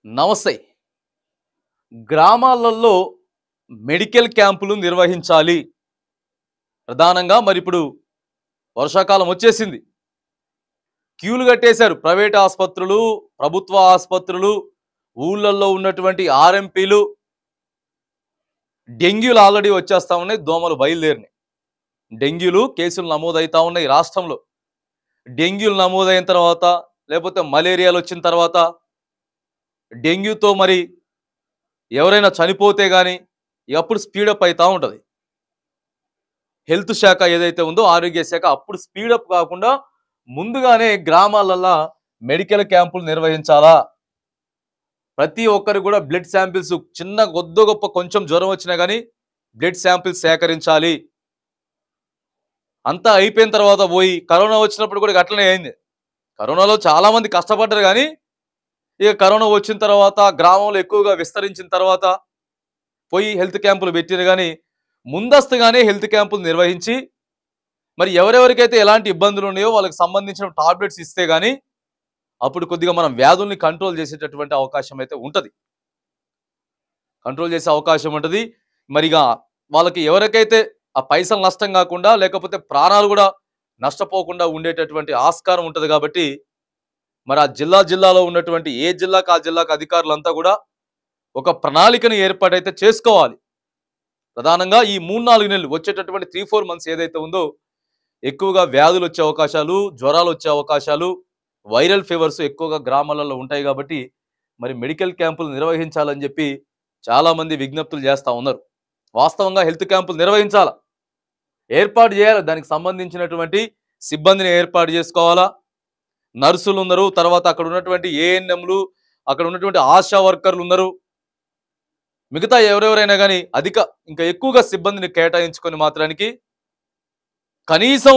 నమస్తే. గ్రామాలలో మెడికల్ క్యాంపులు నిర్వహించాలి. ప్రధానంగా మరిప్పుడు వర్షాకాలం వచ్చేసింది. క్యూలు కట్టేశారు. ప్రైవేట్ ఆస్పత్రులు, ప్రభుత్వ ఆస్పత్రులు, ఊళ్ళల్లో ఉన్నటువంటి ఆర్ఎంపీలు. డెంగ్యూలు ఆల్రెడీ వచ్చేస్తా ఉన్నాయి. దోమలు బయలుదేరినాయి. డెంగ్యూలు కేసులు నమోదవుతా ఉన్నాయి రాష్ట్రంలో. డెంగ్యూలు నమోదైన తర్వాత, లేకపోతే మలేరియాలు వచ్చిన తర్వాత, డెంగ్యూతో మరి ఎవరైనా చనిపోతే గానీ అప్పుడు స్పీడప్ అవుతా ఉంటుంది. హెల్త్ శాఖ ఏదైతే ఉందో, ఆరోగ్య శాఖ అప్పుడు స్పీడప్ కాకుండా ముందుగానే గ్రామాలల్లో మెడికల్ క్యాంపులు నిర్వహించాలా. ప్రతి ఒక్కరు కూడా బ్లడ్ శాంపిల్స్, చిన్న కొద్ది గొప్ప కొంచెం జ్వరం వచ్చినా కానీ బ్లడ్ శాంపిల్స్ సేకరించాలి. అంతా అయిపోయిన తర్వాత పోయి కరోనా వచ్చినప్పుడు కూడా అట్లనే అయింది. కరోనాలో చాలా మంది కష్టపడ్డారు కానీ ఇక కరోనా వచ్చిన తర్వాత గ్రామంలో ఎక్కువగా విస్తరించిన తర్వాత పోయి హెల్త్ క్యాంపులు పెట్టిన కానీ ముందస్తుగానే హెల్త్ క్యాంపులు నిర్వహించి మరి ఎవరెవరికైతే ఎలాంటి ఇబ్బందులు ఉన్నాయో వాళ్ళకి సంబంధించిన టాబ్లెట్స్ ఇస్తే కానీ అప్పుడు కొద్దిగా మనం వ్యాధుల్ని కంట్రోల్ చేసేటటువంటి అవకాశం అయితే ఉంటుంది. కంట్రోల్ చేసే అవకాశం ఉంటుంది. మరిగా వాళ్ళకి ఎవరికైతే ఆ పైసలు నష్టం కాకుండా, లేకపోతే ప్రాణాలు కూడా నష్టపోకుండా ఉండేటటువంటి ఆస్కారం ఉంటుంది. కాబట్టి మరి ఆ జిల్లాలో ఉన్నటువంటి ఏ జిల్లాకు ఆ జిల్లాకు అధికారులంతా కూడా ఒక ప్రణాళికను ఏర్పాటైతే చేసుకోవాలి. ప్రధానంగా ఈ 3-4 నెలలు వచ్చేటటువంటి 3-4 మంత్స్ ఏదైతే ఉందో ఎక్కువగా వ్యాధులు వచ్చే అవకాశాలు, జ్వరాలు వచ్చే అవకాశాలు, వైరల్ ఫీవర్స్ ఎక్కువగా గ్రామాలలో ఉంటాయి. కాబట్టి మరి మెడికల్ క్యాంపులు నిర్వహించాలని చెప్పి చాలామంది విజ్ఞప్తులు చేస్తూ ఉన్నారు. వాస్తవంగా హెల్త్ క్యాంపులు నిర్వహించాలా, ఏర్పాటు చేయాలి. దానికి సంబంధించినటువంటి సిబ్బందిని ఏర్పాటు చేసుకోవాలా. నర్సులు ఉన్నారు, తర్వాత అక్కడ ఉన్నటువంటి ఏఎన్ఎంలు, అక్కడ ఉన్నటువంటి ఆశా వర్కర్లు ఉన్నారు. మిగతా ఎవరెవరైనా కానీ ఇంకా ఎక్కువగా సిబ్బందిని కేటాయించుకొని మాత్రానికి కనీసం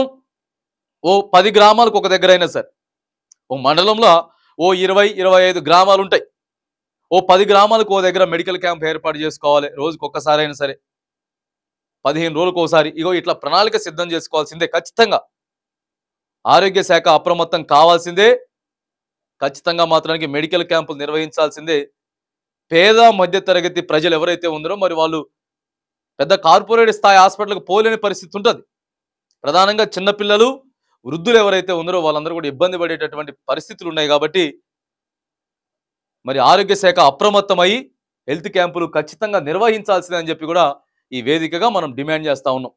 ఓ 10 గ్రామాలకు ఒక దగ్గర అయినా సరే, ఓ మండలంలో ఓ 20-25 గ్రామాలు ఉంటాయి. ఓ 10 గ్రామాలకు ఓ దగ్గర మెడికల్ క్యాంప్ ఏర్పాటు చేసుకోవాలి. రోజుకి ఒక్కసారి అయినా సరే, 15 రోజులకు ఒకసారి. ఇట్లా ప్రణాళిక సిద్ధం చేసుకోవాల్సిందే. ఖచ్చితంగా ఆరోగ్య శాఖ అప్రమత్తం కావాల్సిందే. ఖచ్చితంగా మాత్రానికి మెడికల్ క్యాంపులు నిర్వహించాల్సిందే. పేద మధ్య తరగతి ప్రజలు ఎవరైతే ఉన్నారో మరి వాళ్ళు పెద్ద కార్పొరేట్ స్థాయి హాస్పిటల్కి పోలేని పరిస్థితి ఉంటుంది. ప్రధానంగా చిన్నపిల్లలు, వృద్ధులు ఎవరైతే ఉన్నారో వాళ్ళందరూ కూడా ఇబ్బంది పడేటటువంటి పరిస్థితులు ఉన్నాయి. కాబట్టి మరి ఆరోగ్య శాఖ అప్రమత్తమై హెల్త్ క్యాంపులు ఖచ్చితంగా నిర్వహించాల్సిందే అని చెప్పి కూడా ఈ వేదికగా మనం డిమాండ్ చేస్తా ఉన్నాం.